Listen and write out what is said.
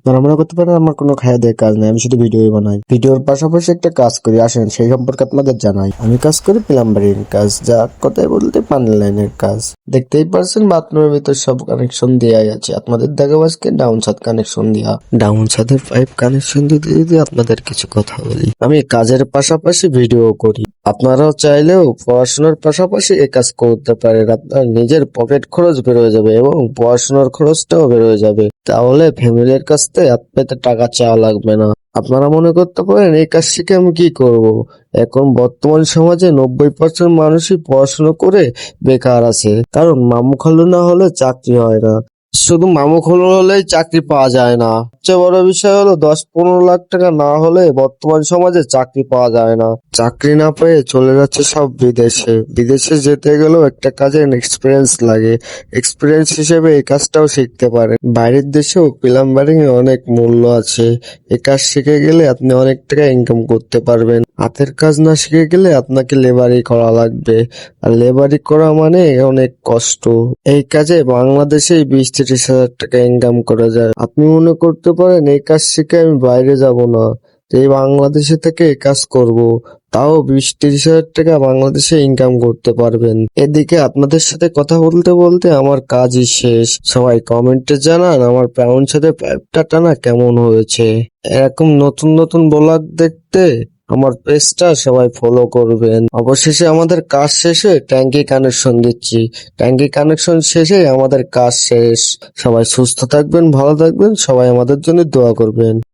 আপনারা মনে করতে পারেন আমার কোনো খায়া দেওয়ার কাজ নেই, আমি শুধু ভিডিও বানাই। ভিডিওর পাশাপাশি একটা কাজ করি, আসেন সেই সম্পর্কে আপনাদের জানাই। আমি কাজ করি প্লাম্বারিং কাজ, যা কথায় বলতে পানি লাইনের কাজ। দেখতেই পারছেন বাথরুমের ভিতর সব কানেকশন দেওয়াই আছে। আপনাদের দেখাবো আজকে ডাউন ছাদ কানেকশন দেওয়া। ডাউন ছাদের পাইপ কানেকশন দিতে যদি আপনাদের কিছু কথা বলি, আমি কাজের পাশাপাশি ভিডিও করি। আপনারাও চাইলেও পড়াশোনার পাশাপাশি এই কাজ করতে পারেন। আপনার নিজের পকেট খরচ বের হয়ে যাবে এবং পড়াশোনার খরচটাও বের হয়ে যাবে। তাহলে ফ্যামিলির কাছ থেকে আপনাদের টাকা চাওয়া লাগবে না। আপনারা মনে করতে পারেন এই কাজ শিখে আমি কি করব। এখন বর্তমান সমাজে 90% মানুষই পড়াশোনা করে বেকার আছে, কারণ মামু খালু না হলে চাকরি হয় না। শুধু মামু খালু হলেই চাকরি পাওয়া যায় না। সবচেয়ে বড় বিষয় হলো 10-15 লাখ টাকা না হলে বর্তমান সমাজে চাকরি পাওয়া যায় না। চাকরি না পেয়ে চলে যাচ্ছে সব বিদেশে। বিদেশে যেতে গেলেও একটা কাজের এক্সপিরিয়েন্স লাগে। এক্সপিরিয়েন্স হিসেবে এই কাজটাও শিখতে পারেন। বাইরের দেশেও প্লাম্বারিং এ অনেক মূল্য আছে। এই কাজ শিখে গেলে আপনি অনেক টাকা ইনকাম করতে পারবেন। হাতের কাজ না শিখে গেলে আপনাকে লেবারি করা লাগবে, আর লেবারি করা মানে অনেক কষ্ট। এই কাজে বাংলাদেশে 20-30 হাজার টাকা ইনকাম করা যায়। আপনি মনে করতে পারেন এই কাজ শিখে আমি বাইরে যাব না, এই বাংলাদেশে থেকে এই কাজ করব, তাও 20-30 হাজার টাকা বাংলাদেশে ইনকাম করতে পারবেন। এদিকে আপনাদের সাথে কথা বলতে বলতে আমার কাজই শেষ। সবাই কমেন্টে জানান আমার প্রাউন ছাদে পাইপটা টানা কেমন হয়েছে। এরকম নতুন নতুন ব্লগ দেখতে আমার পেজটা সবাই ফলো করবেন। অবশেষে আমাদের কাজ শেষে ট্যাঙ্কি কানেকশন দিচ্ছি। ট্যাঙ্কি কানেকশন শেষে আমাদের কাজ শেষ। সবাই সুস্থ থাকবেন, ভালো থাকবেন, সবাই আমাদের জন্য দোয়া করবেন।